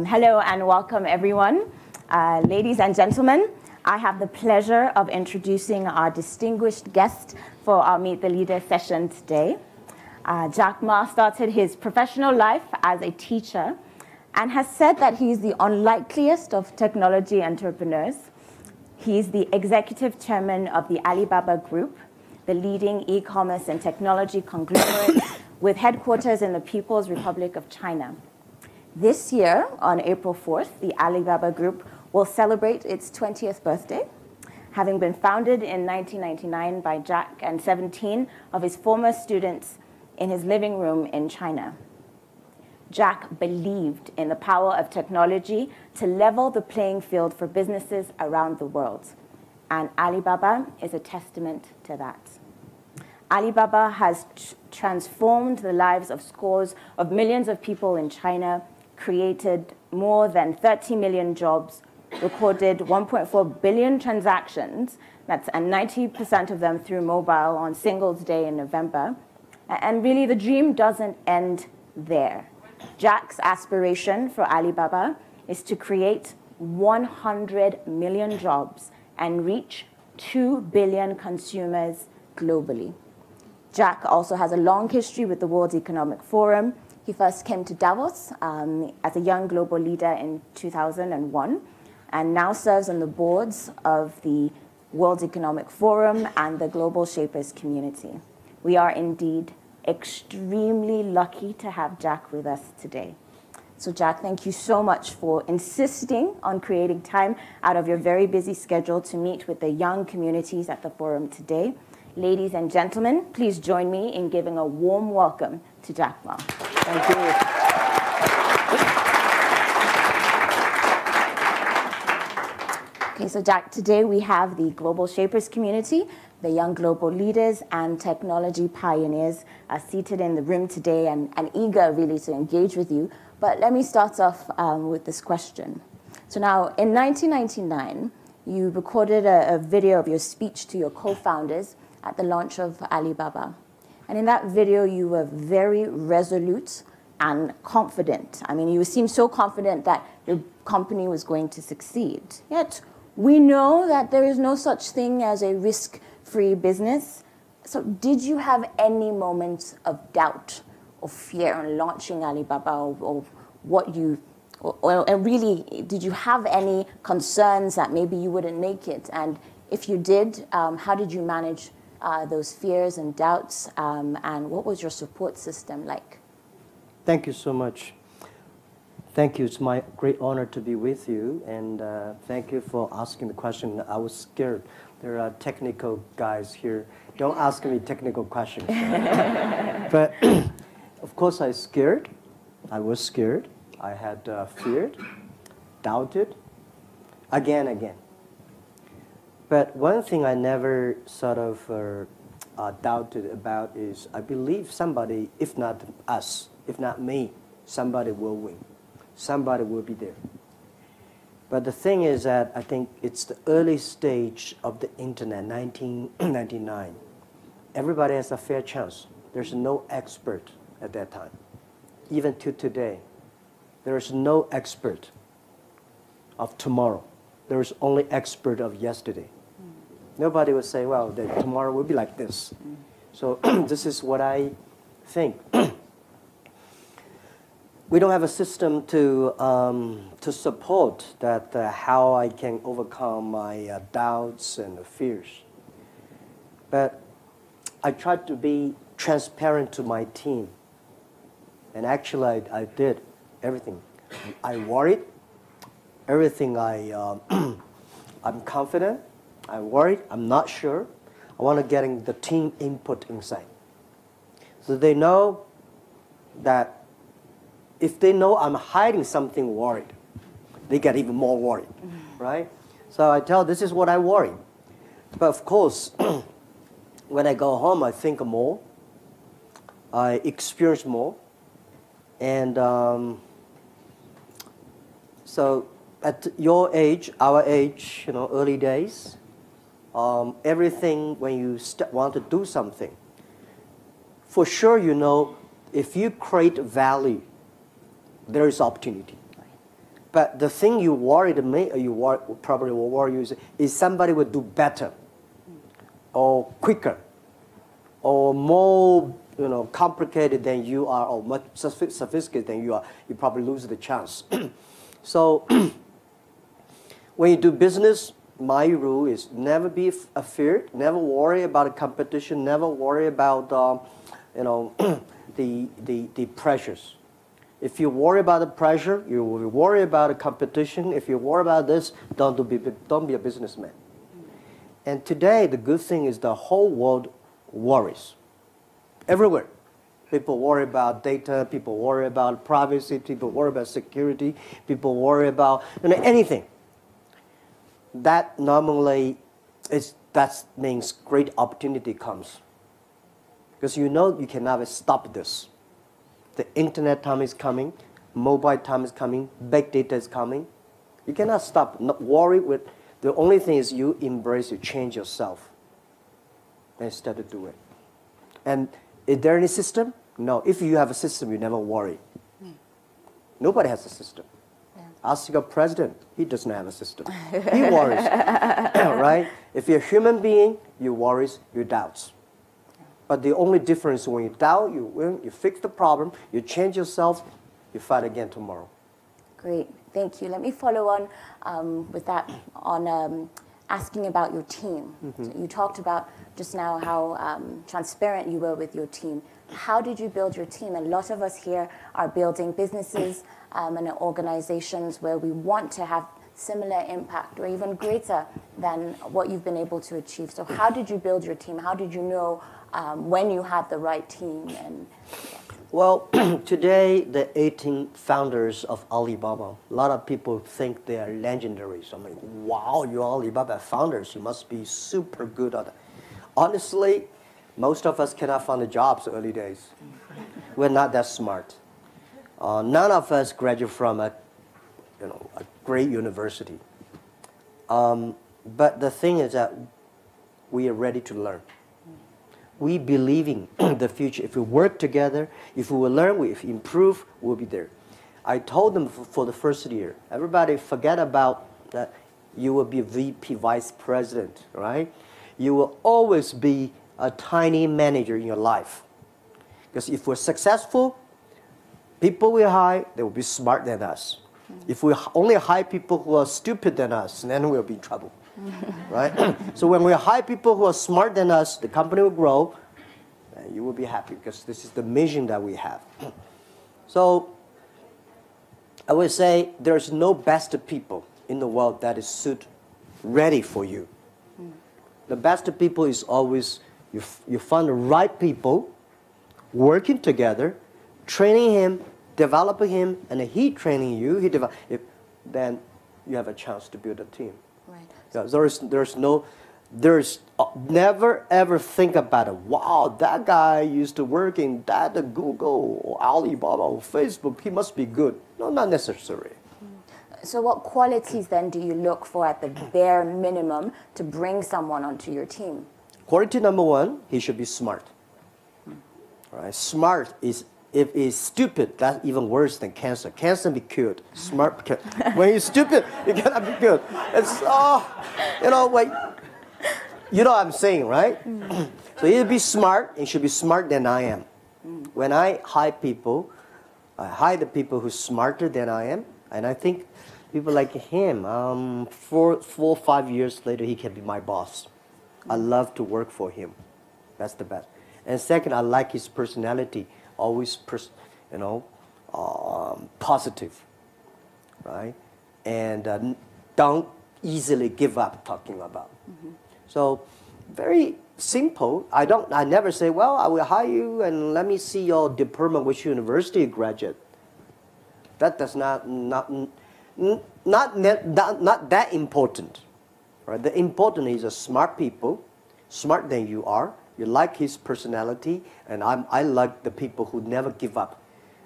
Hello and welcome, everyone. Ladies and gentlemen, I have the pleasure of introducing our distinguished guest for our Meet the Leader session today. Jack Ma started his professional life as a teacher and has said that he's the unlikeliest of technology entrepreneurs. He's the executive chairman of the Alibaba Group, the leading e-commerce and technology conglomerate with headquarters in the People's Republic of China. This year, on April 4th, the Alibaba Group will celebrate its 20th birthday, having been founded in 1999 by Jack and 17 of his former students in his living room in China. Jack believed in the power of technology to level the playing field for businesses around the world, and Alibaba is a testament to that. Alibaba has transformed the lives of scores of millions of people in China, created more than 30 million jobs, recorded 1.4 billion transactions, and 90% of them through mobile on Singles Day in November. And really, the dream doesn't end there. Jack's aspiration for Alibaba is to create 100 million jobs and reach 2 billion consumers globally. Jack also has a long history with the World Economic Forum. He first came to Davos as a young global leader in 2001 and now serves on the boards of the World Economic Forum and the Global Shapers community. We are indeed extremely lucky to have Jack with us today. So Jack, thank you so much for insisting on creating time out of your very busy schedule to meet with the young communities at the forum today. Ladies and gentlemen, please join me in giving a warm welcome to Jack Ma. Thank you. Okay, so Jack, today we have the Global Shapers community, the young global leaders and technology pioneers are seated in the room today and eager really to engage with you. But let me start off with this question. So now, in 1999, you recorded a video of your speech to your co-founders at the launch of Alibaba. And in that video, you were very resolute and confident. I mean, you seemed so confident that your company was going to succeed. Yet, we know that there is no such thing as a risk-free business. So did you have any moments of doubt or fear on launching Alibaba, or what you, and really, did you have any concerns that maybe you wouldn't make it? And if you did, how did you manage those fears and doubts, and what was your support system like? Thank you so much. Thank you. It's my great honor to be with you, and thank you for asking the question. I was scared. There are technical guys here. Don't ask me technical questions. But of course, I was scared. I had feared, doubted, again. But one thing I never sort of doubted about is I believe somebody, if not us, if not me, somebody will win. Somebody will be there. But the thing is that I think it's the early stage of the internet, 1999. Everybody has a fair chance. There's no expert at that time. Even to today, there is no expert of tomorrow. There is only expert of yesterday. Nobody would say, well, tomorrow will be like this. So this is what I think. We don't have a system to support that, how I can overcome my doubts and fears. But I tried to be transparent to my team. And actually, I did everything. I worried. Everything I'm confident. I'm worried. I'm not sure. I want to get the team input inside. So they know that if they know I'm hiding something worried, they get even more worried, right? So I tell this is what I worry. But of course, when I go home, I think more. I experience more. And so at your age, our age, early days, everything when you want to do something, for sure if you create value, there is opportunity. But the thing you worried me, or probably will worry you is somebody will do better, or quicker, or more complicated than you are, or much sophisticated than you are. You probably lose the chance. So when you do business, my rule is never be afraid, never worry about a competition, never worry about the pressures. If you worry about the pressure, you will worry about the competition. If you worry about this, don't be a businessman. And today, the good thing is the whole world worries. Everywhere. People worry about data, people worry about privacy, people worry about security, people worry about anything. That normally that means great opportunity comes. Because you can never stop this. The internet time is coming, mobile time is coming, big data is coming. You cannot stop. Not worry with. The only thing is you embrace, you change yourself, and instead of do it. And is there any system? No. If you have a system, you never worry. Nobody has a system. Yeah. Ask your president. He doesn't have a system. He worries, right? If you're a human being, you worries, you doubts. But the only difference when you doubt, you win, you fix the problem, you change yourself, you fight again tomorrow. Great, thank you. Let me follow on with that, on asking about your team. So you talked about just now how transparent you were with your team. How did you build your team? A lot of us here are building businesses and organizations where we want to have similar impact or even greater than what you've been able to achieve. So how did you build your team? How did you know when you had the right team? Well, today, the 18 founders of Alibaba, a lot of people think they are legendary. So I'm like, wow, you're Alibaba founders. You must be super good at it. Honestly, most of us cannot find a job in the early days. We're not that smart. None of us graduate from a great university. But the thing is that we are ready to learn. We believe in the future. If we work together, if we will learn, if we improve, we'll be there. I told them for the first year, everybody forget about that you will be VP, vice president, right? You will always be a tiny manager in your life. Because if we're successful, people we hire, they will be smarter than us. If we only hire people who are stupid than us, then we'll be in trouble. Right? So when we hire people who are smarter than us, the company will grow, and you will be happy because this is the mission that we have. So I would say there's no best people in the world that is ready for you. The best people is always you find the right people working together, training him, developing him, and he training you. Then you have a chance to build a team. Right. So there's never ever think about it. Wow, that guy used to work in Google or Alibaba or Facebook. He must be good. No, not necessary. So what qualities then do you look for at the bare minimum to bring someone onto your team? Quality number one, he should be smart. All right, smart is. If he's stupid, that's even worse than cancer. Cancer be cured. Smart, when you're stupid, you cannot be cured. It's like, you know what I'm saying, right? So he'll be smart. He should be smarter than I am. When I hire people, I hire the people who's smarter than I am, and I think people like him. 4 or 5 years later, he can be my boss. I love to work for him. That's the best. And second, I like his personality. Always, positive, right? And don't easily give up talking about. So, very simple. I never say, well, I will hire you and let me see your diploma, which university you graduate. That does not that important, right? The important is a smart people, smarter than you are. You like his personality, and I like the people who never give up.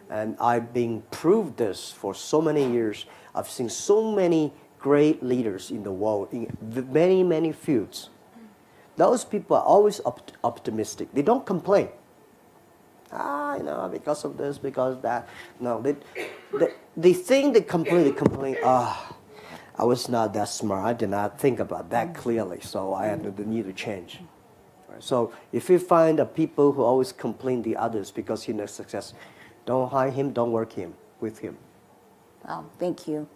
And I've been proved this for so many years. I've seen so many great leaders in the world, in many, many fields. Those people are always optimistic. They don't complain. You know, because of this, because of that. No, they think they completely complain, I was not that smart. I did not think about that clearly, so I had the need to change. Right? So if you find people who always complain the others because he knows success, don't hire him, don't work with him. Wow, thank you.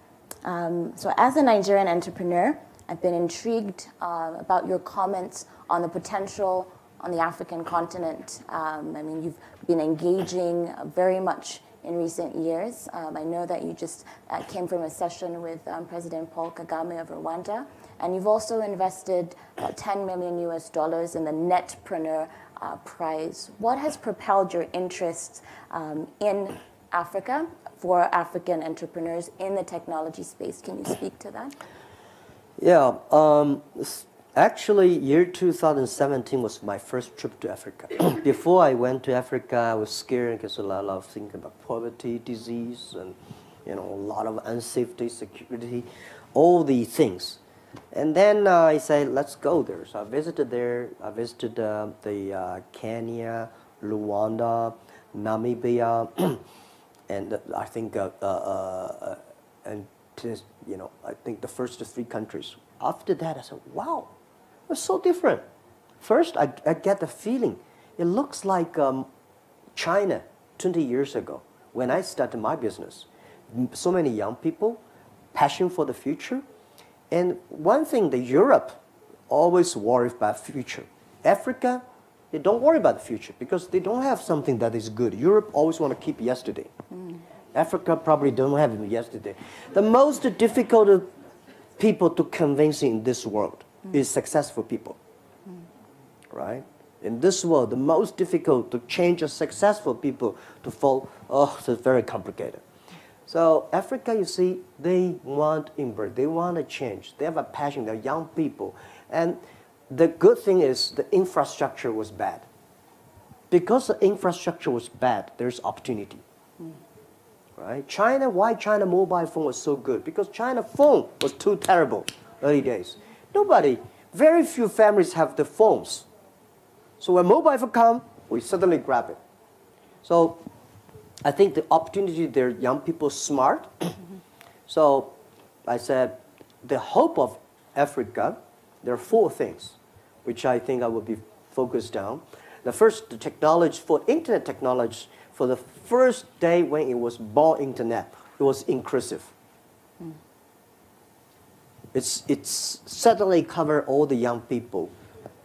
So as a Nigerian entrepreneur, I've been intrigued about your comments on the potential on the African continent. I mean, you've been engaging very much in recent years. I know that you just came from a session with President Paul Kagame of Rwanda, and you've also invested $10 million in the Netpreneur Prize. What has propelled your interest in Africa for African entrepreneurs in the technology space? Can you speak to that? Yeah, actually, year 2017 was my first trip to Africa. Before I went to Africa, I was scared because a lot of thinking about poverty, disease, and a lot of unsafety, security, all these things. And then I said, let's go there. So I visited there. I visited Kenya, Rwanda, Namibia, and I think I think the first 3 countries. After that, I said, wow, it's so different. First, I get the feeling, it looks like China 20 years ago when I started my business. So many young people, passion for the future. And one thing that Europe always worries about future. Africa, they don't worry about the future because they don't have something that is good. Europe always want to keep yesterday. Africa probably don't have it yesterday. The most difficult people to convince in this world is successful people, right? In this world, the most difficult to change a successful people to fall, it's very complicated. So Africa, you see, they want embrace, they want to change. They have a passion, they're young people. And the good thing is the infrastructure was bad. Because the infrastructure was bad, there's opportunity. Right? China, why China mobile phone was so good? Because China phone was too terrible early days. Very few families have the phones. So when mobile phone come, we suddenly grab it. So I think the opportunity there, young people smart. So I said, the hope of Africa, there are 4 things, which I think I will be focused on. The first, the technology, for internet technology, for the first day when it was born internet, it was inclusive. It's suddenly covered all the young people,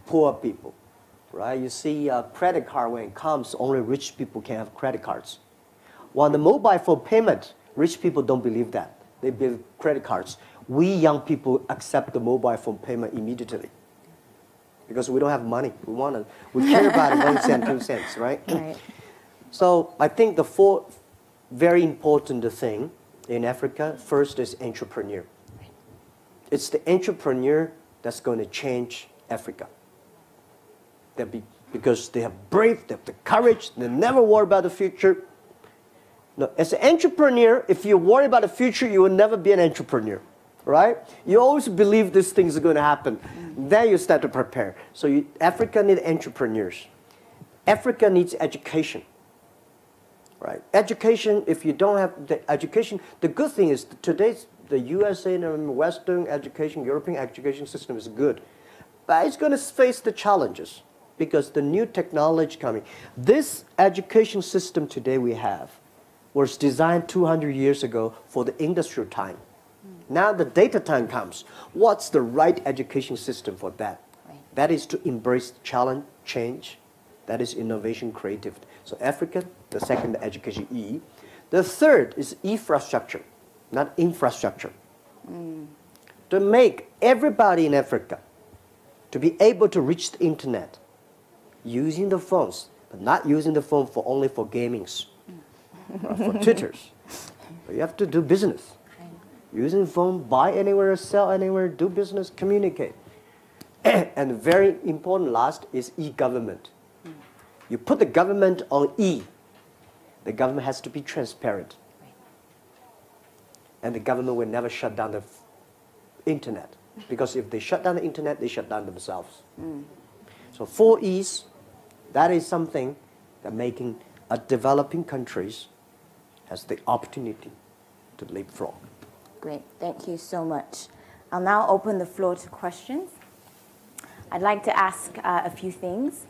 poor people, right? You see credit card when it comes, only rich people can have credit cards. While the mobile phone payment, rich people don't believe that. They believe credit cards. We young people accept the mobile phone payment immediately because we don't have money. We care about it 1 cent, 2 cents, right? Right. So I think the 4 very important thing in Africa, first is entrepreneur. It's the entrepreneur that's going to change Africa. Because they have brave, they have the courage, they never worry about the future. No, as an entrepreneur, if you worry about the future, you will never be an entrepreneur, right? You always believe these things are going to happen. Then you start to prepare. So Africa needs entrepreneurs. Africa needs education. Right. Education, if you don't have the education, the good thing is today's the USA and Western education, European education system is good. But it's going to face the challenges because the new technology coming. This education system today we have was designed 200 years ago for the industrial time. Now the data time comes. What's the right education system for that? Right. That is to embrace challenge, change. That is innovation, creativity. So Africa, the second, the education, E. The third is infrastructure, not infrastructure. To make everybody in Africa to be able to reach the internet using the phones, but not using the phone only for gamings, or for Twitters. But you have to do business. Using the phone, buy anywhere, sell anywhere, do business, communicate. And very important last is e-government. You put the government on E. The government has to be transparent. And the government will never shut down the internet. Because if they shut down the internet, they shut down themselves. So 4 E's, that is something that making developing countries has the opportunity to leapfrog. Great, thank you so much. I'll now open the floor to questions. I'd like to ask a few things.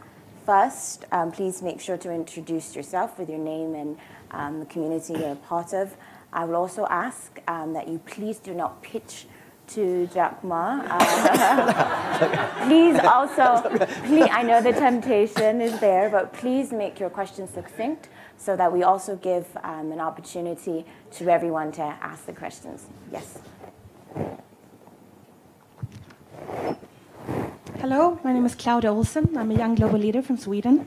First, please make sure to introduce yourself with your name and the community you're a part of. I will also ask that you please do not pitch to Jack Ma. Please also, I know the temptation is there, but please make your questions succinct so that we also give an opportunity to everyone to ask the questions. Yes. Hello, my name is Claudia Olsen. I'm a young global leader from Sweden.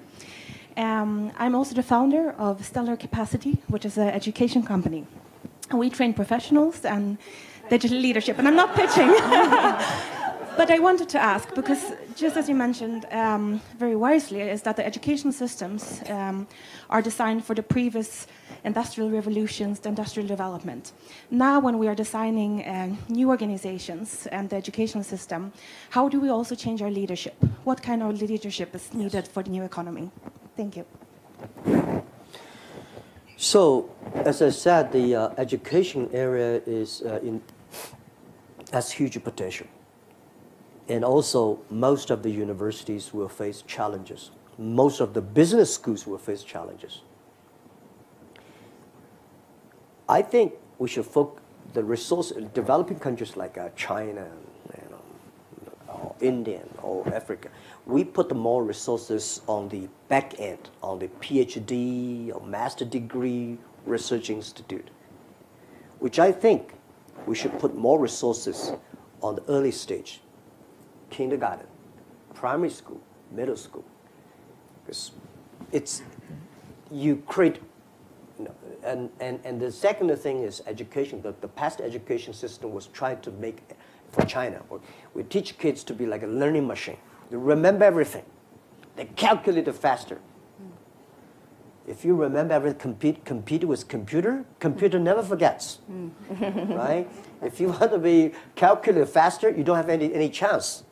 I'm also the founder of Stellar Capacity, which is an education company. And we train professionals and digital leadership. And I'm not pitching. But I wanted to ask, because just as you mentioned very wisely, is that the education systems are designed for the previous industrial revolutions, the industrial development. Now when we are designing new organizations and the education system, how do we also change our leadership? What kind of leadership is needed for the new economy? Thank you. So, as I said, the education area has huge potential. And also, most of the universities will face challenges. Most of the business schools will face challenges. I think we should focus the resource in developing countries like China, or India, or Africa. We put more resources on the back end, on the PhD or master degree research institute, which I think we should put more resources on the early stage, kindergarten, primary school, middle school, because you create. And the second thing is education. The past education system was trying to make, for China, we teach kids to be like a learning machine. They remember everything. They calculate it faster. If you remember everything, compete with computer never forgets, right? If you want to be calculate faster, you don't have any chance,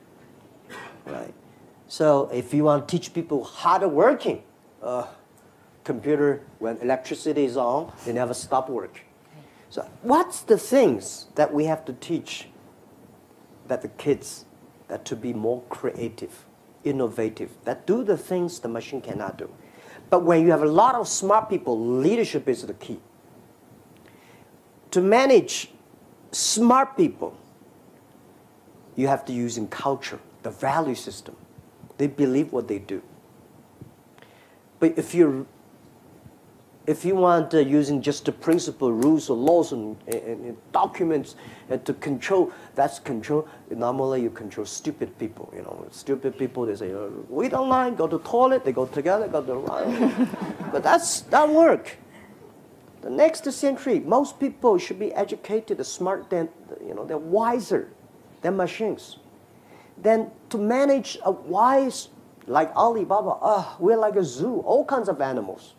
right? So if you want to teach people harder working, computer, when electricity is on, they never stop work. So what's the things that we have to teach that the kids, that to be more creative, innovative, that do the things the machine cannot do? But when you have a lot of smart people, leadership is the key. To manage smart people, you have to use in culture, the value system. They believe what they do. But if you want using just the principle, rules, or laws, and documents to control, that's control. Normally, you control stupid people. Stupid people, they say, wait online, go to the toilet, they go together, go to the right. But that work. The next century, most people should be educated, smart, they're wiser than machines. Then to manage a wise, like Alibaba, we're like a zoo, all kinds of animals.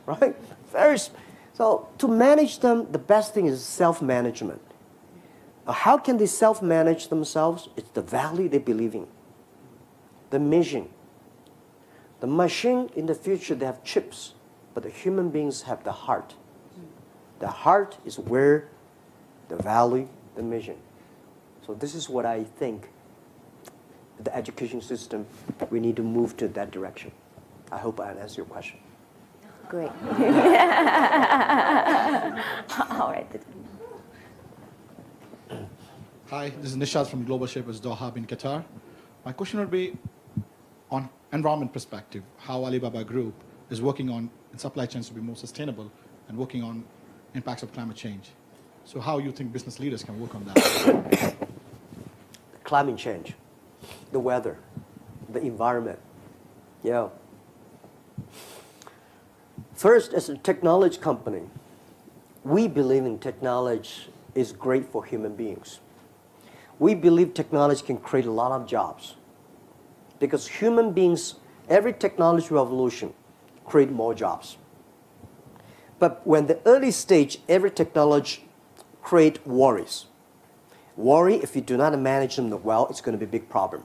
Right? So to manage them, the best thing is self-management. How can they self-manage themselves? It's the value they believe in, the mission. The machine in the future, they have chips, but the human beings have the heart. The heart is where the value, the mission. So this is what I think the education system, we need to move to that direction. I hope I answered your question. Great. All right. Hi, this is Nishad from Global Shapers Doha in Qatar. My question would be on environment perspective, how Alibaba Group is working on in supply chains to be more sustainable and working on impacts of climate change. So how you think business leaders can work on that? Climate change, the weather, the environment. Yeah. First, as a technology company, we believe in technology is great for human beings. We believe technology can create a lot of jobs. Because human beings, every technology revolution create more jobs. But when the early stage, every technology create worries. Worry, if you do not manage them well, it's going to be a big problem.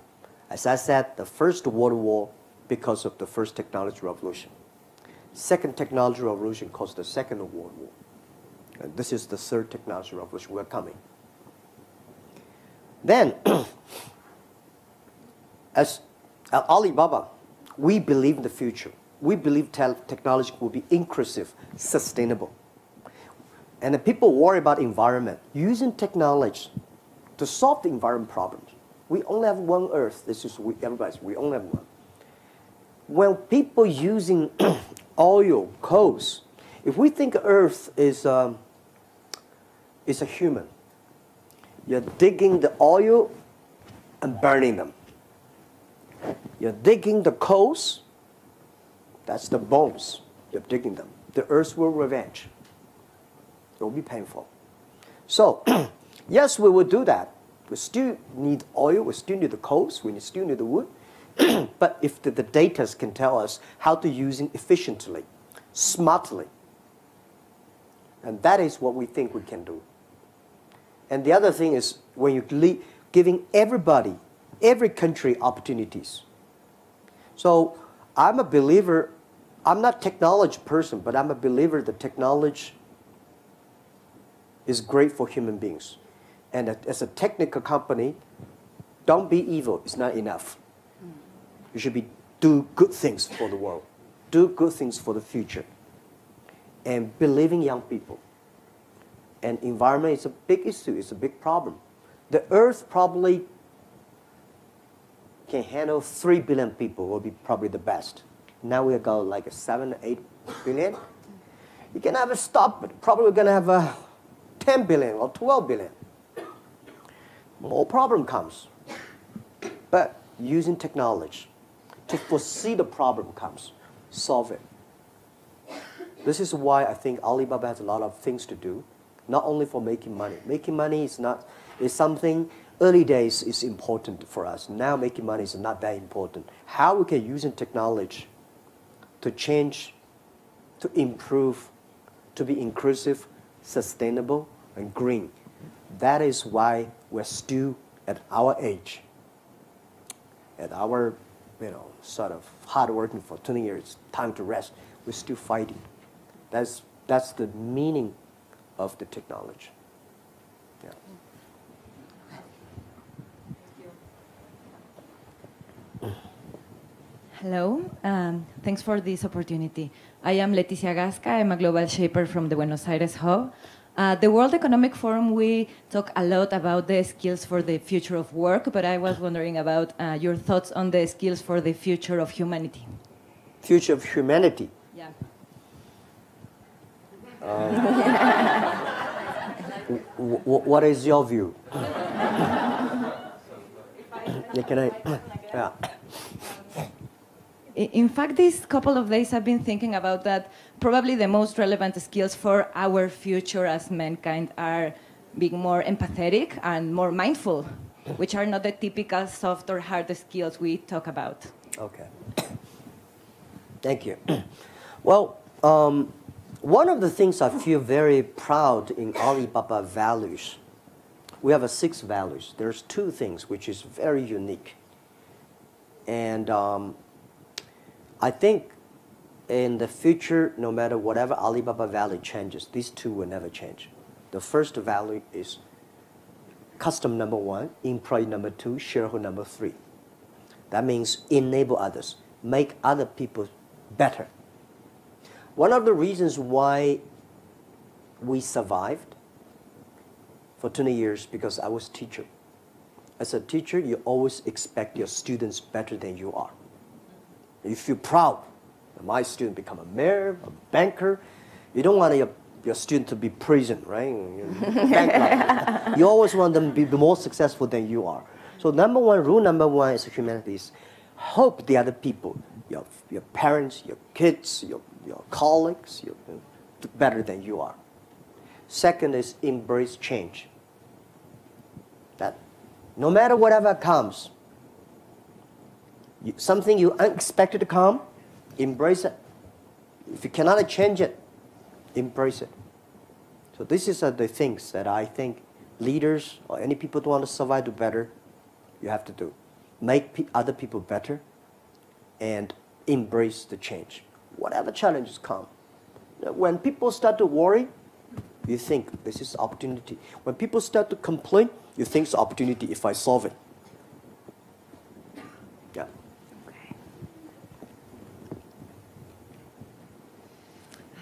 As I said, the First World War because of the first technology revolution. second technology revolution caused the Second World War. And this is the third technology revolution we're coming. Then, as at Alibaba, we believe in the future. We believe technology will be inclusive, sustainable. And the people worry about environment. Using technology to solve the environment problems. We only have one Earth. This is we only have one. When people using oil, coals, if we think Earth is a human, you're digging the oil and burning them. You're digging the coals, that's the bones. You're digging them. The Earth will revenge. It will be painful. So, yes, we will do that. We still need oil, we still need the coals, we still need the wood. But if the data can tell us how to use it efficiently, smartly, and that is what we think we can do. And the other thing is when you're giving everybody, every country opportunities. So I'm a believer, I'm not a technology person, but I'm a believer that technology is great for human beings. And as a technical company, don't be evil, it's not enough. You should do good things for the world. Do good things for the future. And believe in young people. And environment is a big issue, it's a big problem. The Earth probably can handle 3 billion people, will be probably the best. Now we got like 7, 8 billion. You can have a stop, but probably we're going to have 10 billion or 12 billion. More problem comes. But using technology to foresee the problem comes, solve it. This is why I think Alibaba has a lot of things to do, not only for making money. Making money is something, early days is important for us. Now making money is not that important. How we can use technology to change, to improve, to be inclusive, sustainable, and green. That is why we're still at our age, at our, sort of hard working for 20 years, time to rest. We're still fighting. That's the meaning of the technology. Yeah. Hello, thanks for this opportunity. I am Leticia Gasca, I'm a global shaper from the Buenos Aires hub. The World Economic Forum, we talk a lot about the skills for the future of work, but I was wondering about your thoughts on the skills for the future of humanity. Future of humanity? Yeah. What is your view? Yeah. In fact, these couple of days I've been thinking about that probably the most relevant skills for our future as mankind are being more empathetic and more mindful, which are not the typical soft or hard skills we talk about. Okay. Thank you. Well, one of the things I feel very proud in Alibaba values, we have 6 values. There's 2 things which is very unique. And I think in the future, no matter whatever Alibaba value changes, these 2 will never change. The first value is customer number 1, employee number 2, shareholder number 3. That means enable others, make other people better. One of the reasons why we survived for 20 years because I was a teacher. As a teacher, you always expect your students better than you are. You feel proud. My student become a mayor, a banker. You don't want your student to be prison, right? Bankrupt. You always want them to be more successful than you are. So rule number one is humanity is hope the other people, your parents, your kids, your colleagues, better than you are. Second is embrace change. That no matter whatever comes, something you unexpected to come, embrace it. If you cannot change it, embrace it. So this is the things that I think leaders or any people who want to survive do better, you have to do. Make other people better and embrace the change. whatever challenges come. When people start to worry, you think this is opportunity. When people start to complain, you think it's opportunity if I solve it. Yeah.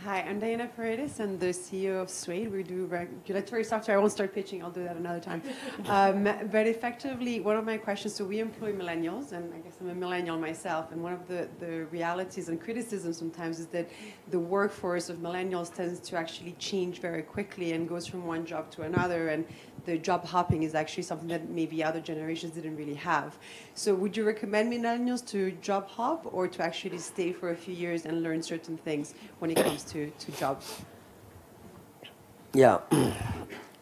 Hi, I'm Diana Paredes. I'm the CEO of Suede. We do regulatory software. I won't start pitching. I'll do that another time. But effectively, one of my questions, so we employ millennials, and I guess I'm a millennial myself, and one of the realities and criticisms sometimes is that the workforce of millennials tends to actually change very quickly and goes from one job to another, and the job hopping is actually something that maybe other generations didn't really have. So would you recommend millennials to job hop or to actually stay for a few years and learn certain things when it comes to jobs? Yeah.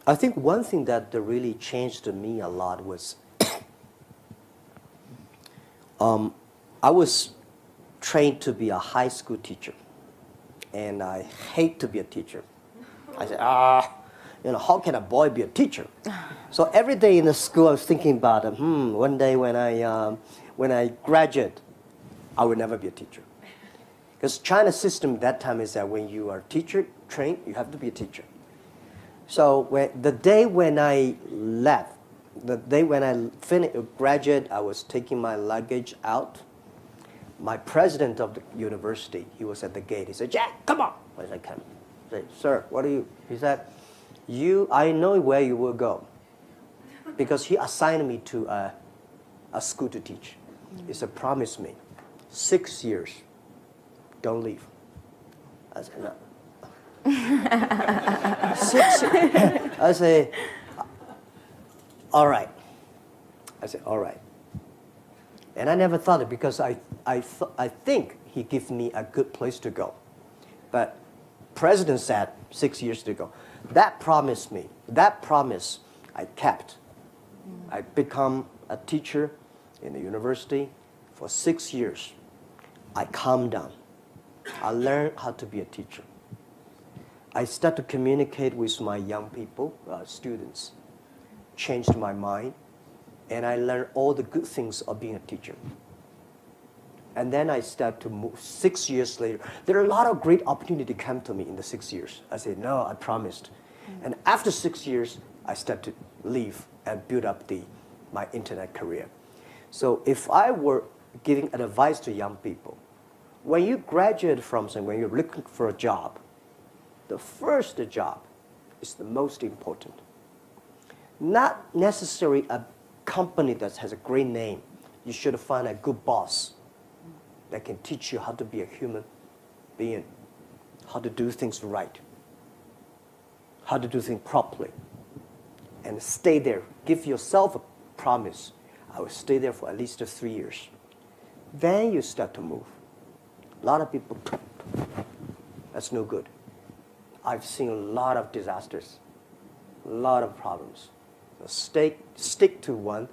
I think one thing that really changed me a lot was I was trained to be a high school teacher, and I hate to be a teacher. I said, how can a boy be a teacher? So every day in the school, I was thinking about, one day when I graduate, I will never be a teacher. Because China's system at that time is that when you are teacher trained, you have to be a teacher. So the day when I left, the day when I graduate, I was taking my luggage out. My president of the university, he was at the gate. He said, "Jack, come on." I said, "Come." I said, "Sir, what are you?" He said, I know where you will go. Because he assigned me to a school to teach. He said, "Promise me, 6 years, don't leave." I said, "No." 6 years. I say, "All right." I said, "All right." And I never thought it because I think he gave me a good place to go. But President said 6 years to go. That promise I kept. I become a teacher in the university for 6 years. I calmed down. I learned how to be a teacher. I started to communicate with my young people, students, changed my mind, and I learned all the good things of being a teacher. And then I started to move 6 years later. There are a lot of great opportunities come to me in the 6 years. I said, "No, I promised." And after 6 years, I started to leave and build up my internet career. So if I were giving advice to young people, when you graduate from something, when you're looking for a job, the first job is the most important. Not necessarily a company that has a great name. You should find a good boss that can teach you how to be a human being, how to do things right, how to do things properly, and stay there. Give yourself a promise. I will stay there for at least 3 years. Then you start to move. A lot of people, that's no good. I've seen a lot of disasters, a lot of problems. So stick to one.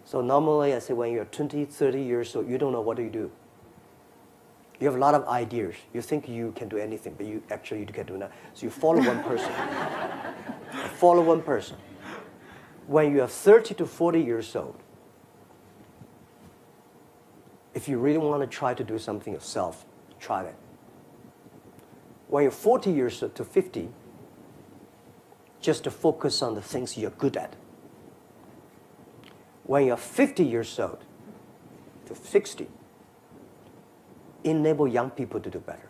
So normally I say when you're 20, 30 years old, you don't know what to do. You have a lot of ideas. You think you can do anything, but you can't do nothing. So you follow one person. Follow one person. When you are 30 to 40 years old, if you really want to try to do something yourself, try that. When you're 40 years old to 50, just to focus on the things you're good at. When you're 50 years old to 60, enable young people to do better.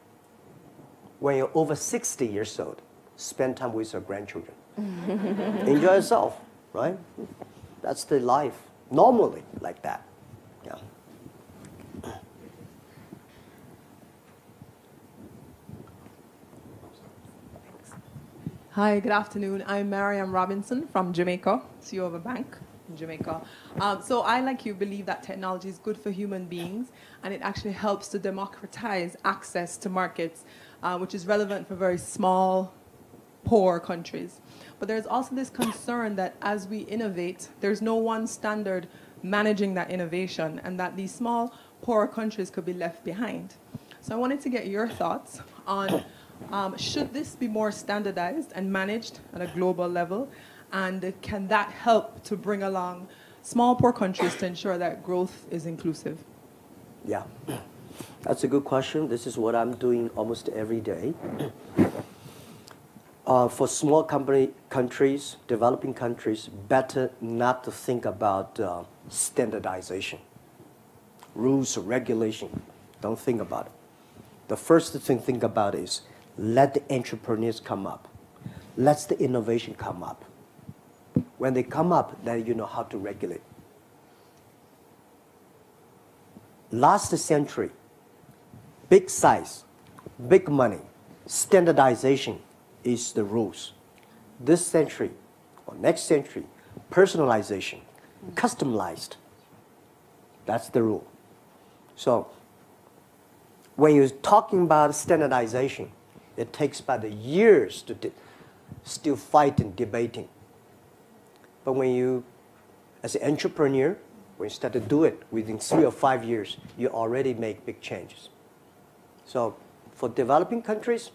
When you're over 60 years old, spend time with your grandchildren. Enjoy yourself, right? That's the life, normally like that. Yeah. Hi, good afternoon. I'm Mariam Robinson from Jamaica, CEO of a bank in Jamaica. So I, like you, believe that technology is good for human beings, and it actually helps to democratize access to markets, which is relevant for very small, poor countries. But there's also this concern that as we innovate, there's no one standard managing that innovation, and that these small, poor countries could be left behind. So I wanted to get your thoughts on should this be more standardized and managed at a global level? And can that help to bring along small, poor countries to ensure that growth is inclusive? Yeah. That's a good question. This is what I'm doing almost every day. For small countries, developing countries, better not to think about standardization, rules, regulation. Don't think about it. The first thing to think about is let the entrepreneurs come up. Let the innovation come up. When they come up, then you know how to regulate. Last century, big size, big money, standardization is the rules. This century or next century, personalization, customized. That's the rule. So when you're talking about standardization, it takes about years to still fighting, debating. But when you, as an entrepreneur, when you start to do it within 3 or 5 years, you already make big changes. So for developing countries,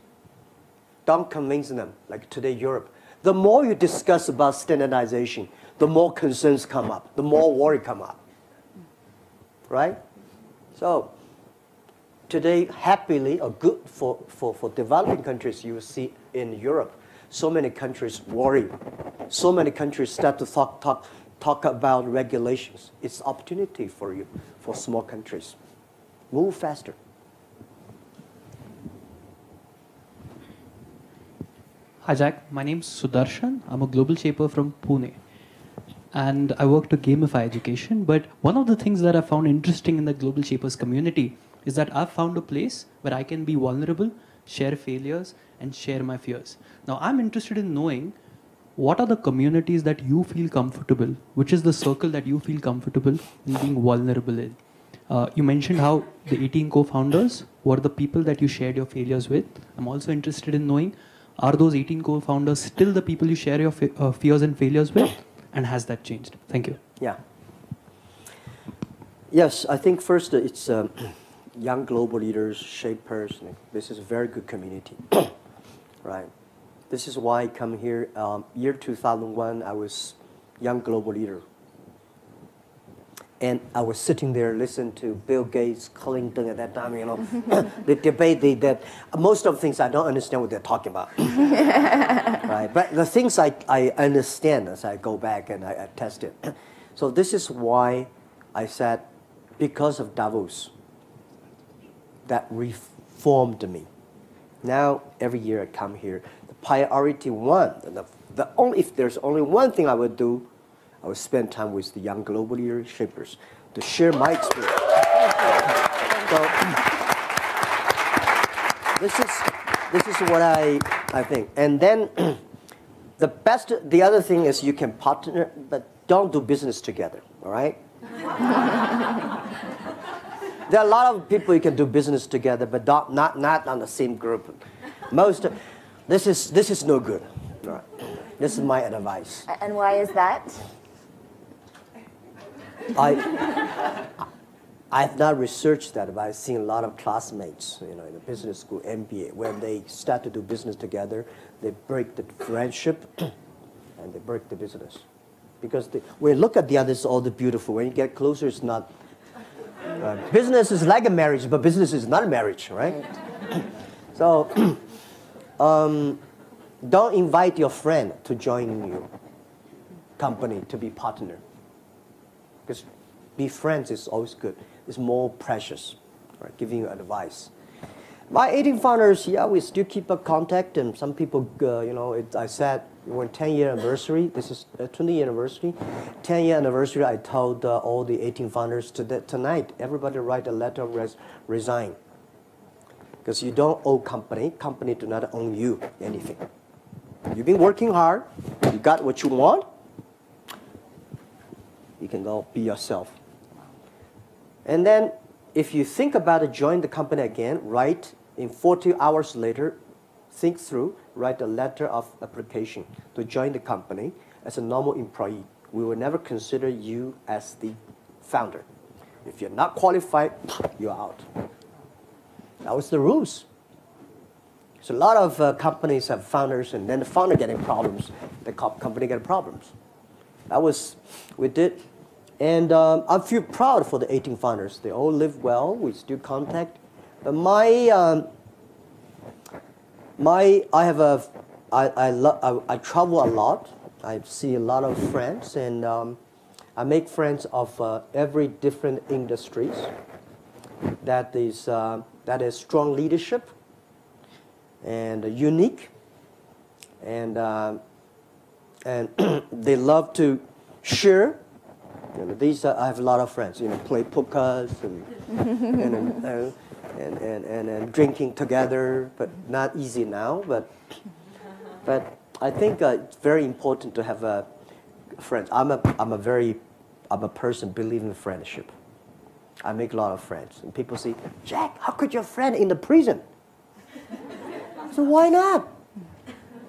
don't convince them, like today Europe. The more you discuss about standardization, the more concerns come up, the more worry come up, right? So today, happily or good for developing countries, you will see in Europe, so many countries worry. So many countries start to talk about regulations. It's opportunity for you, for small countries. Move faster. Hi Jack, my name's Sudarshan. I'm a global shaper from Pune. And I work to gamify education. But one of the things that I found interesting in the global shapers community is that I've found a place where I can be vulnerable, share failures, and share my fears. Now I'm interested in knowing what are the communities that you feel comfortable, which is the circle that you feel comfortable in being vulnerable in. You mentioned how the 18 co-founders were the people that you shared your failures with. I'm also interested in knowing, are those 18 co-founders still the people you share your fears and failures with? And has that changed? Thank you. Yeah. Yes, I think first it's young global leaders, shapers. This is a very good community, right? This is why I come here. Year 2001, I was young global leader. And I was sitting there listening to Bill Gates, Clinton at that time, you know, the debate, that most of the things I don't understand what they're talking about. Right? But the things I understand as I go back and I test it. So this is why I said, because of Davos, that reformed me. Now, every year I come here, the priority one, if there's only one thing I would do, I would spend time with the young global leaders, shapers, to share my experience. So this is what I think. And then the other thing is you can partner, but don't do business together, all right? There are a lot of people you can do business together, but not on the same group. This is no good. All right. This is my advice. And why is that? I've not researched that, but I've seen a lot of classmates, you know, in the business school, MBA, when they start to do business together, they break the friendship and they break the business. Because when you look at the others, all the beautiful. When you get closer, it's not. Business is like a marriage, but business is not a marriage, right? So don't invite your friend to join your company to be partner. Because be friends is always good. It's more precious, right? Giving you advice. My 18 founders, yeah, we still keep a contact, and some people, you know, I said, when 10-year anniversary, this is a 20-year anniversary, 10-year anniversary, I told all the 18 founders tonight, everybody write a letter of resign. Because you don't owe company do not own you anything. You've been working hard, you got what you want, you can go be yourself. And then if you think about it, join the company again, write in 40 hours later, think through, write a letter of application to join the company as a normal employee. We will never consider you as the founder. If you're not qualified, you're out. That was the rules. So a lot of companies have founders, and then the founder getting problems, the company getting problems. That was we did. And I feel proud for the 18 founders. They all live well. We still contact. But I travel a lot. I see a lot of friends, and I make friends of every different industries. That is strong leadership and unique, and they love to share. You know, I have a lot of friends. You know, play poker and drinking together, but not easy now. But I think it's very important to have friends. I'm a person believing in friendship. I make a lot of friends, and people say, "Jack, how could your friend in the prison?" So why not?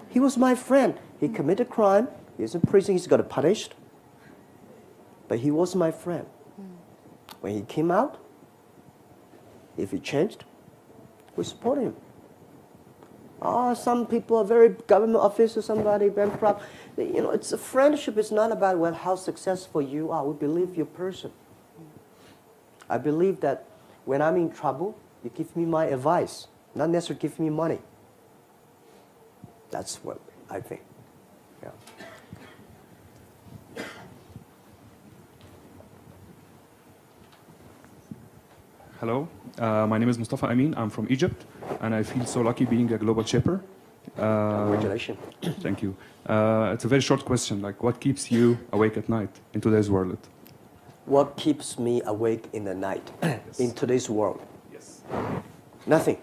He was my friend. He committed crime. He's in prison. He's got punished. But he was my friend. When he came out, if he changed, we support him. Some people are very government officer, somebody bankrupt. You know, it's a friendship. It's not about how successful you are. We believe you're a person. I believe that when I'm in trouble, you give me my advice, not necessarily give me money. That's what I think. Yeah. Hello, my name is Mustafa Amin. I'm from Egypt, and I feel so lucky being a global shaper. Congratulations. Thank you. It's a very short question. Like, what keeps you awake at night in today's world? What keeps me awake in the night in today's world? Yes. Nothing.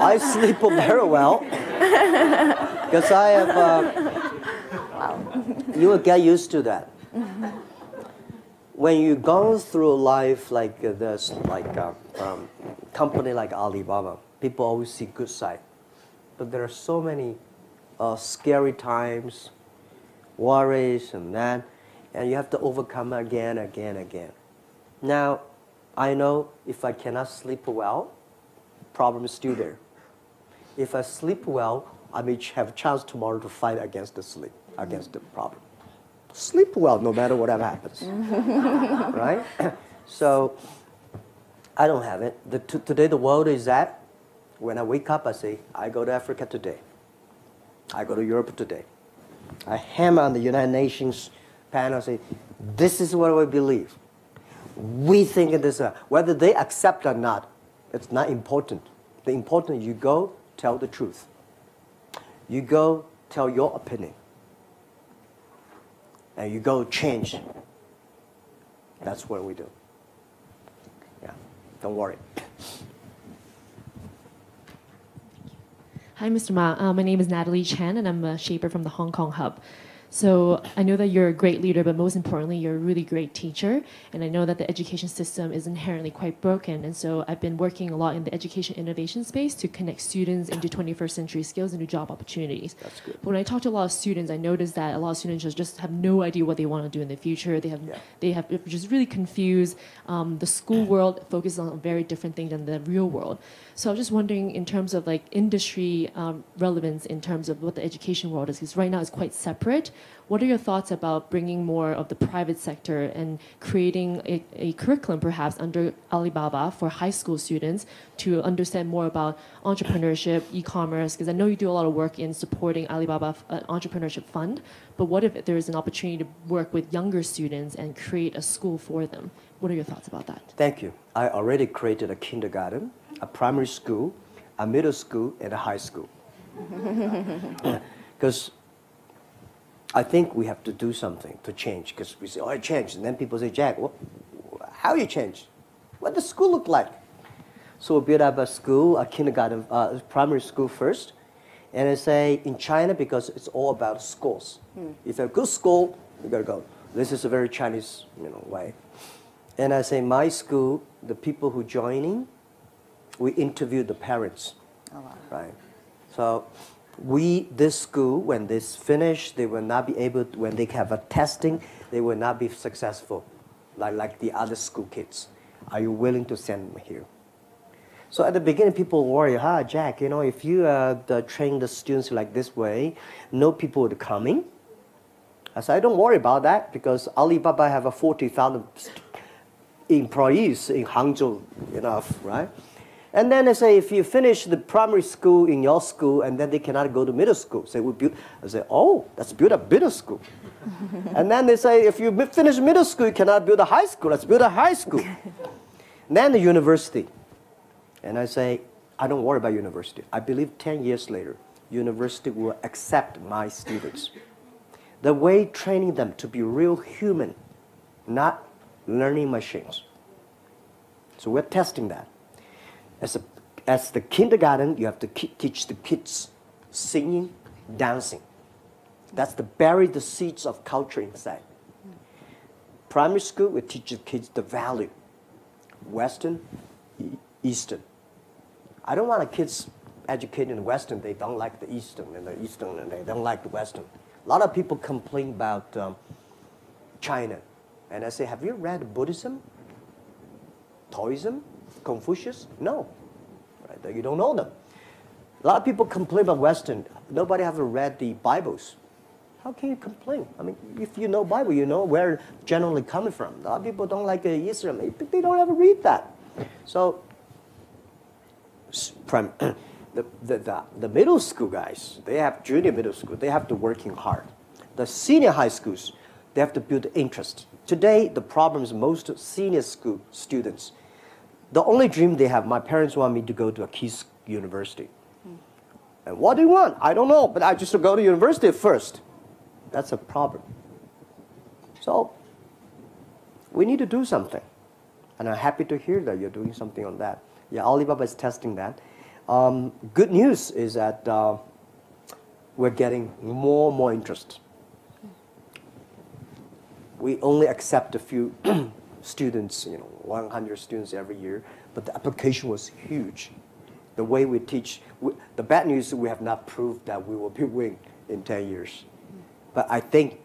I sleep very well because I have. You will get used to that. When you go through life like this, like company like Alibaba, people always see good side, but there are so many scary times, worries and that, and you have to overcome again. Now, I know if I cannot sleep well, problem is still there. If I sleep well, I may have a chance tomorrow to fight against the problem. Sleep well no matter whatever happens, right? So I don't have it. Today the world is that when I wake up, I say, I go to Africa today. I go to Europe today. I hammer on the United Nations panel and say, this is what we believe. We think it is, whether they accept or not, it's not important. The important is you go tell the truth. You go tell your opinion. And you go change. That's what we do. Yeah, don't worry. Hi, Mr. Ma. My name is Natalie Chan, and I'm a shaper from the Hong Kong hub. So I know that you're a great leader, but most importantly, you're a really great teacher. And I know that the education system is inherently quite broken. And so I've been working a lot in the education innovation space to connect students into 21st century skills and new job opportunities. That's good. But when I talk to a lot of students, I notice that a lot of students just have no idea what they want to do in the future. They have just really confused. The school world focuses on a very different thing than the real world. So I was just wondering, in terms of like industry relevance, in terms of what the education world is, because right now it's quite separate. What are your thoughts about bringing more of the private sector and creating a curriculum perhaps under Alibaba for high school students to understand more about entrepreneurship, e-commerce? Because I know you do a lot of work in supporting Alibaba Entrepreneurship Fund, but what if there is an opportunity to work with younger students and create a school for them? What are your thoughts about that? Thank you. I already created a kindergarten, a primary school, a middle school, and a high school. Because I think we have to do something to change, because we say, oh, I changed. And then people say, Jack, how you change? What does school look like? So we built up a school, a kindergarten, primary school first. And I say, in China, because it's all about schools. If you have a good school, you got to go. This is a very Chinese way. And I say, my school, the people who joining, we interview the parents. Oh, wow. Right? So this school, when this finish, they will not be able to, when they have a testing, they will not be successful, like the other school kids. Are you willing to send them here? So at the beginning, people worry, Jack, if you train the students like this way, no people would coming. I said, don't worry about that because Alibaba have a 40,000 employees in Hangzhou, enough, right? And then they say, if you finish the primary school in your school and then they cannot go to middle school, so I say, oh, let's build a middle school. And then they say, if you finish middle school, you cannot build a high school, let's build a high school. And then the university. And I say, I don't worry about university. I believe 10 years later, university will accept my students. The way training them to be real human, not learning machines. So we're testing that. As the kindergarten, you have to teach the kids singing, dancing. That's to bury the seeds of culture inside. Primary school, we teach the kids the value. Western, Eastern. I don't want the kids educated in Western, they don't like the Eastern, and the Eastern, and they don't like the Western. A lot of people complain about China. And I say, have you read Buddhism? Taoism? Confucius? No. Right? You don't know them. A lot of people complain about Western. Nobody have read the Bibles. How can you complain? I mean, if you know Bible, you know where generally coming from. A lot of people don't like Islam. They don't ever read that. So, the middle school guys, they have junior middle school. They have to working hard. The senior high schools, they have to build interest. Today, the problem is most senior school students, the only dream they have, my parents want me to go to a key university. And what do you want? I don't know, but I just go to university first. That's a problem. So we need to do something. And I'm happy to hear that you're doing something on that. Yeah, Alibaba is testing that. Good news is that we're getting more and more interest. We only accept a few students, 100 students every year, but the application was huge. The way we teach, the bad news is we have not proved that we will be winning in 10 years. But I think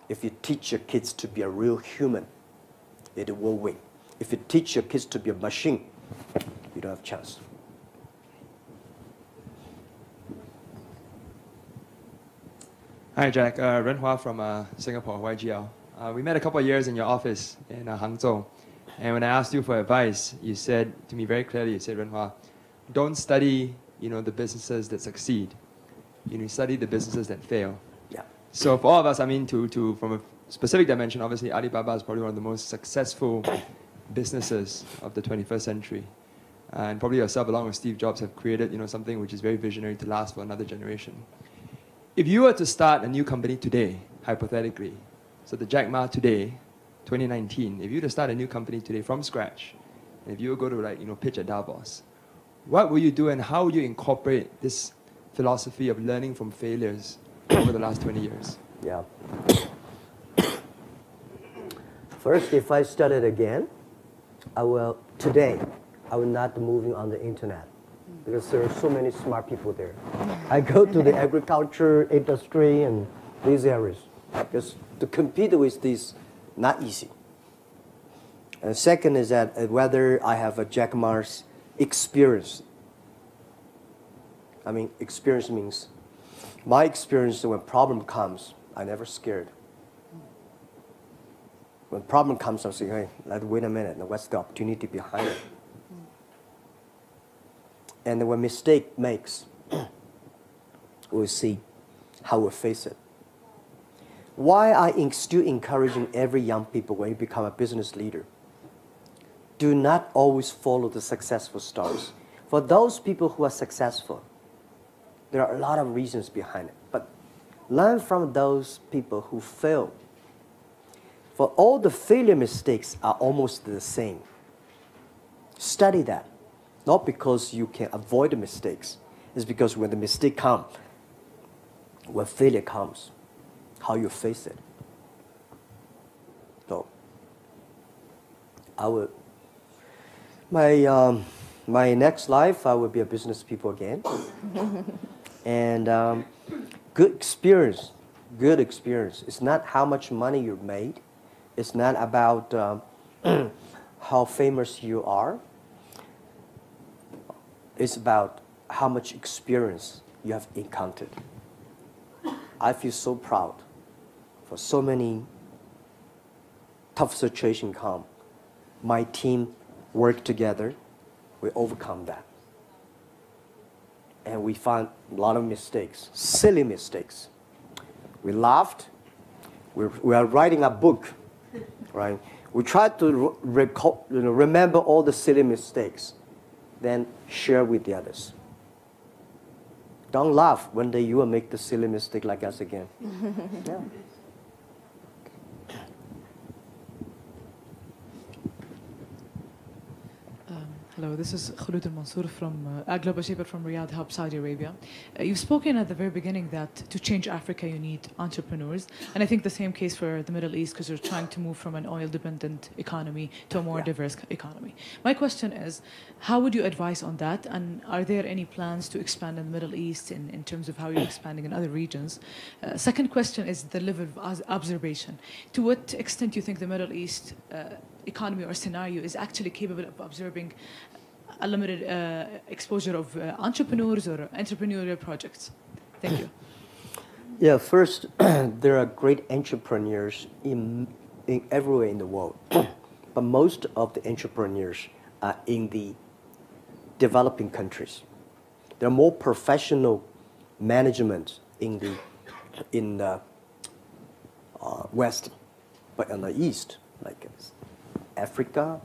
if you teach your kids to be a real human, it will win. If you teach your kids to be a machine, you don't have a chance. Hi, Jack. Ren Hua from Singapore, YGL. We met a couple of years in your office in Hangzhou. And when I asked you for advice, you said to me very clearly, you said, Ren Hua, don't study the businesses that succeed. Study the businesses that fail. Yeah. So for all of us, I mean, from a specific dimension, obviously Alibaba is probably one of the most successful businesses of the 21st century. And probably yourself, along with Steve Jobs, have created something which is very visionary to last for another generation. If you were to start a new company today, hypothetically, so the Jack Ma today, 2019, if you were to start a new company today from scratch, and if you were to go to pitch at Davos, what would you do and how would you incorporate this philosophy of learning from failures over the last 20 years? Yeah. First, if I started again, today, I will not moving on the internet because there are so many smart people there. I go to the agriculture industry and these areas because to compete with these, not easy. And second is that whether I have a Jack Ma's experience. I mean, experience means my experience when problem comes, I never scared. When problem comes, I'm saying, hey, let's wait a minute. What's the opportunity behind it? And when mistake makes, we'll see how we face it. Why I still encouraging every young people when you become a business leader, do not always follow the successful stars. For those people who are successful, there are a lot of reasons behind it. But learn from those people who fail. For all the failure mistakes are almost the same. Study that. Not because you can avoid the mistakes. It's because when the mistake comes, when failure comes, how you face it. So, my next life, I will be a business people again. And good experience. It's not how much money you made. It's not about how famous you are. It's about how much experience you have encountered. I feel so proud for so many tough situations come, my team work together, we overcome that. And we found a lot of mistakes, silly mistakes. We laughed. We are writing a book, right? We try to remember all the silly mistakes, then share with the others. Don't laugh when you will make the silly mistake like us again. Yeah. Hello, this is Khulud al-Mansour from a global shaper from Riyadh Hub, Saudi Arabia. You've spoken at the very beginning that to change Africa you need entrepreneurs, and I think the same case for the Middle East because you're trying to move from an oil-dependent economy to a more diverse economy. My question is, how would you advise on that, and are there any plans to expand in the Middle East in terms of how you're expanding in other regions? Second question is the level of observation. To what extent do you think the Middle East economy or scenario is actually capable of absorbing a limited exposure of entrepreneurs or entrepreneurial projects? Thank you. Yeah, first, there are great entrepreneurs in everywhere in the world, but most of the entrepreneurs are in the developing countries. There are more professional management in the West, but in the East, like Africa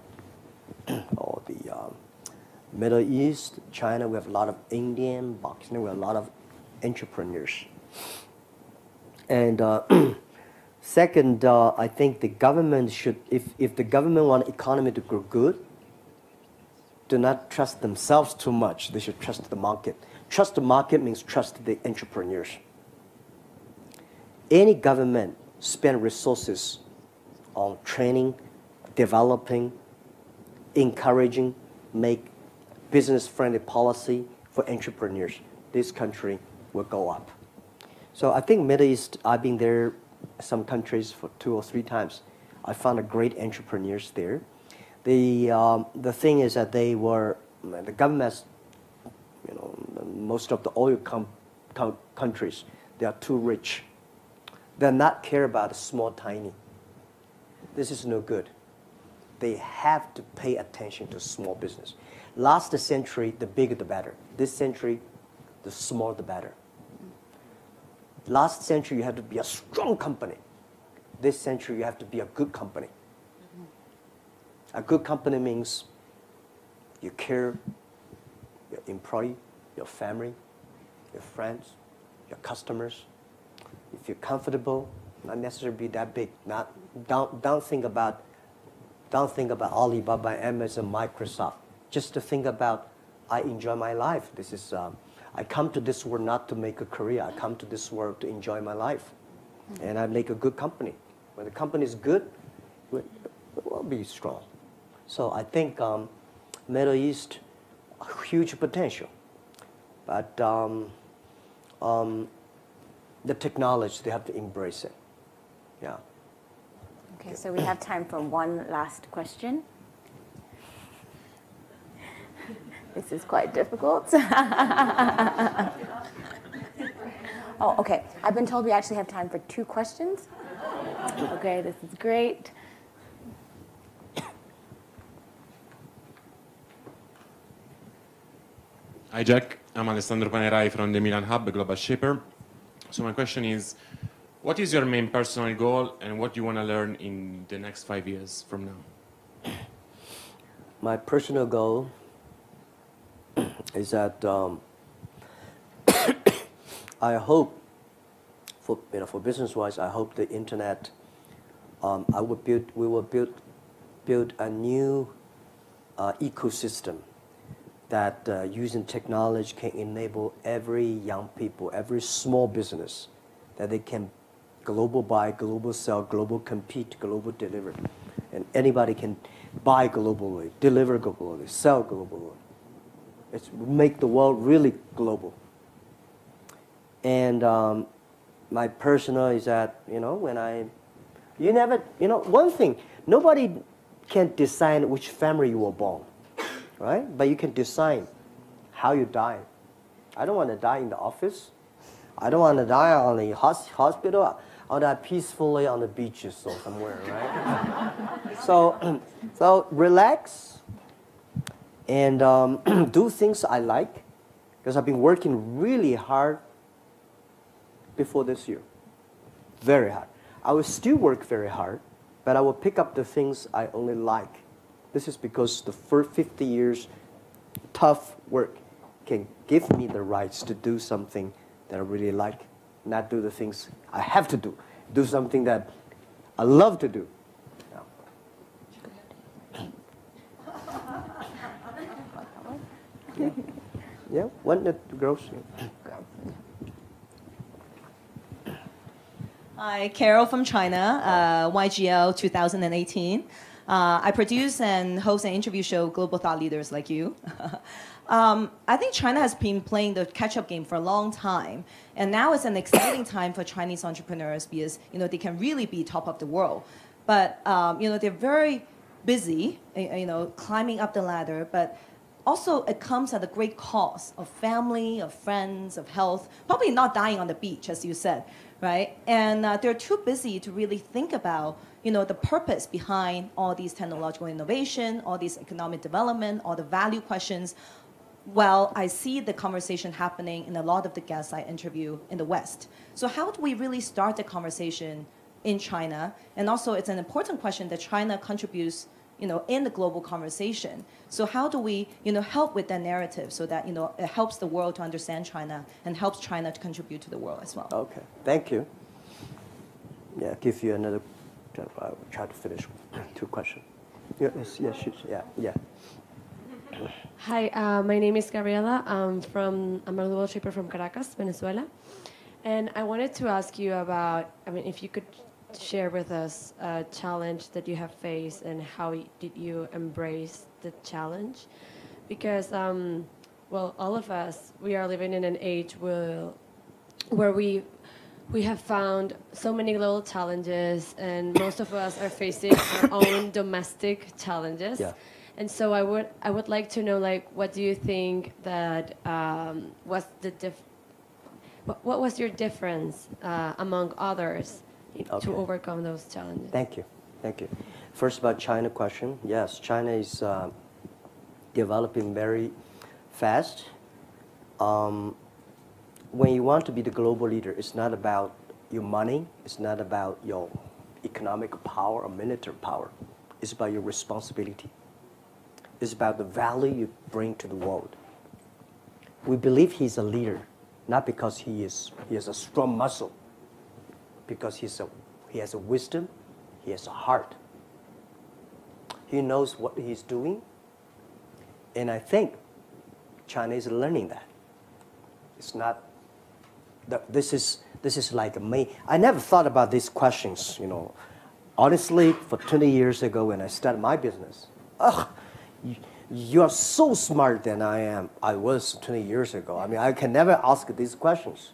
or the Middle East, China, we have a lot of Indian, Pakistan, we have a lot of entrepreneurs. And second, I think the government should, if the government wants the economy to grow good, do not trust themselves too much. They should trust the market. Trust the market means trust the entrepreneurs. Any government spend resources on training, developing, encouraging, make business-friendly policy for entrepreneurs, this country will go up. So I think Middle East, I've been there, some countries for 2 or 3 times. I found a great entrepreneurs there. The thing is that the governments, most of the oil countries, they are too rich. They're not care about the small, tiny. This is no good. They have to pay attention to small business. Last century, the bigger the better. This century, the smaller the better. Last century, you had to be a strong company. This century, you have to be a good company. A good company means you care your employee, your family, your friends, your customers. If you're comfortable, not necessarily be that big. Don't think about Alibaba, Amazon, Microsoft. Just to think about, I enjoy my life. This is, I come to this world not to make a career. I come to this world to enjoy my life. And I make a good company. When the company is good, it will be strong. So I think Middle East, huge potential. But the technology, they have to embrace it. Yeah. Okay, so we have time for one last question. This is quite difficult. Oh, okay. I've been told we actually have time for 2 questions. Okay, this is great. Hi, Jack. I'm Alessandro Panerai from the Milan Hub, a global shaper. So my question is, what is your main personal goal and what do you want to learn in the next 5 years from now? My personal goal is that I hope, for business-wise, I hope the internet, we will build a new ecosystem that using technology can enable every young people, every small business, that they can global buy, global sell, global compete, global deliver. And anybody can buy globally, deliver globally, sell globally. It's make the world really global. And my personal is that, one thing, nobody can decide which family you were born, right? But you can decide how you die. I don't want to die in the office. I don't want to die on the hospital. I want to die peacefully on the beaches or somewhere, right? So relax and do things I like, because I've been working really hard before this year, very hard. I will still work very hard, but I will pick up the things I only like. This is because the first 50 years tough work can give me the rights to do something that I really like, not do the things I have to do something that I love to do. Yeah, when the grocery. Hi, Carol from China, YGL 2018. I produce and host an interview show, Global Thought Leaders Like You. I think China has been playing the catch-up game for a long time, and now it's an exciting time for Chinese entrepreneurs because they can really be top of the world. But they're very busy, climbing up the ladder. But also, it comes at a great cost of family, of friends, of health. Probably not dying on the beach, as you said, right? And they're too busy to really think about the purpose behind all these technological innovation, all these economic development, all the value questions. Well, I see the conversation happening in a lot of the guests I interview in the West. So how do we really start the conversation in China? And also, it's an important question that China contributes, in the global conversation. So how do we, help with that narrative so that, it helps the world to understand China and helps China to contribute to the world as well? Okay, thank you. Yeah, give you another. I will try to finish 2 questions. Yes, yeah. Hi, my name is Gabriela. I'm a global shipper from Caracas, Venezuela. And I wanted to ask you about, if you could share with us a challenge that you have faced and how did you embrace the challenge? Because, all of us, we are living in an age where we have found so many little challenges, and most of us are facing our own domestic challenges. Yeah. And so I would like to know, what do you think that was what was your difference among others to overcome those challenges? Thank you. First, about China question. Yes, China is developing very fast. When you want to be the global leader, it's not about your money. It's not about your economic power or military power. It's about your responsibility. It's about the value you bring to the world. We believe he's a leader, not because he has a strong muscle, because he has a wisdom, he has a heart. He knows what he's doing, and I think China is learning that. It's not. This is like me. I never thought about these questions. Honestly, for 20 years ago when I started my business, you are so smart than I was 20 years ago. I can never ask these questions.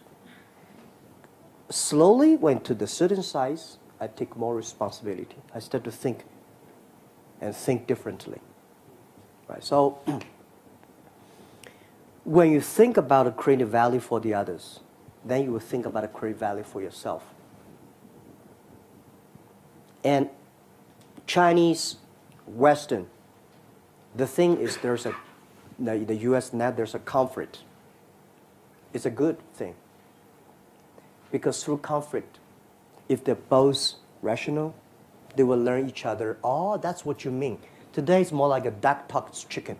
Slowly, when to the certain size, I take more responsibility. I start to think and think differently. Right? So when you think about creating value for the others, then you will think about creating value for yourself. And Chinese, Western, the thing is the U.S. now there's a conflict. It's a good thing. Because through conflict, if they're both rational, they will learn each other. Oh, that's what you mean. Today it's more like a duck talks chicken.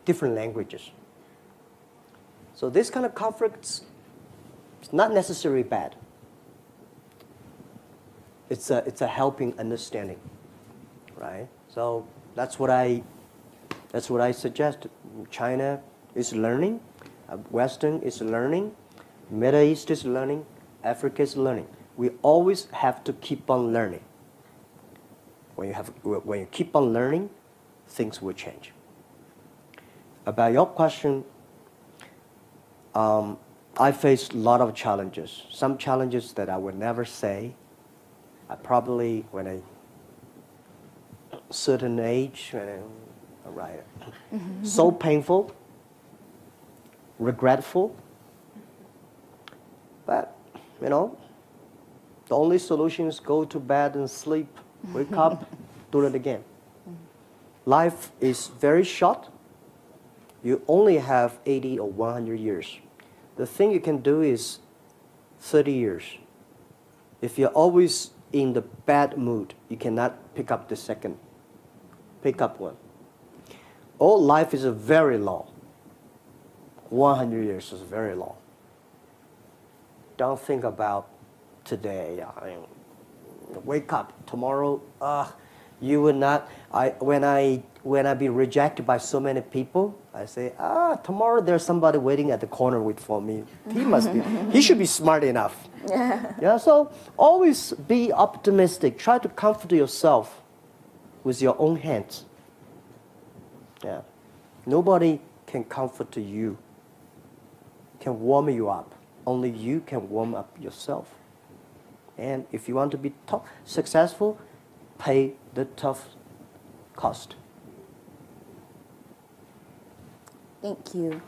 Different languages. So this kind of conflicts is not necessarily bad. It's a helping understanding, right? So that's what I suggest. China is learning, Western is learning, Middle East is learning, Africa is learning. We always have to keep on learning. When you keep on learning, things will change. About your question, I faced a lot of challenges. Some challenges that I would never say. I probably, when a certain age, so painful, regretful, But, you know, the only solution is go to bed and sleep, wake up, do it again. Life is very short. You only have 80 or 100 years. The thing you can do is 30 years. If you're always in the bad mood, you cannot pick up the second. Pick up one. All life is very long. 100 years is very long. Don't think about today. Wake up tomorrow. You will not. When I be rejected by so many people, I say, tomorrow there's somebody waiting at the corner for me. He should be smart enough. Yeah. So always be optimistic. Try to comfort yourself with your own hands. Yeah. Nobody can comfort you, can warm you up. Only you can warm up yourself. And if you want to be successful, pay the tough cost. Thank you.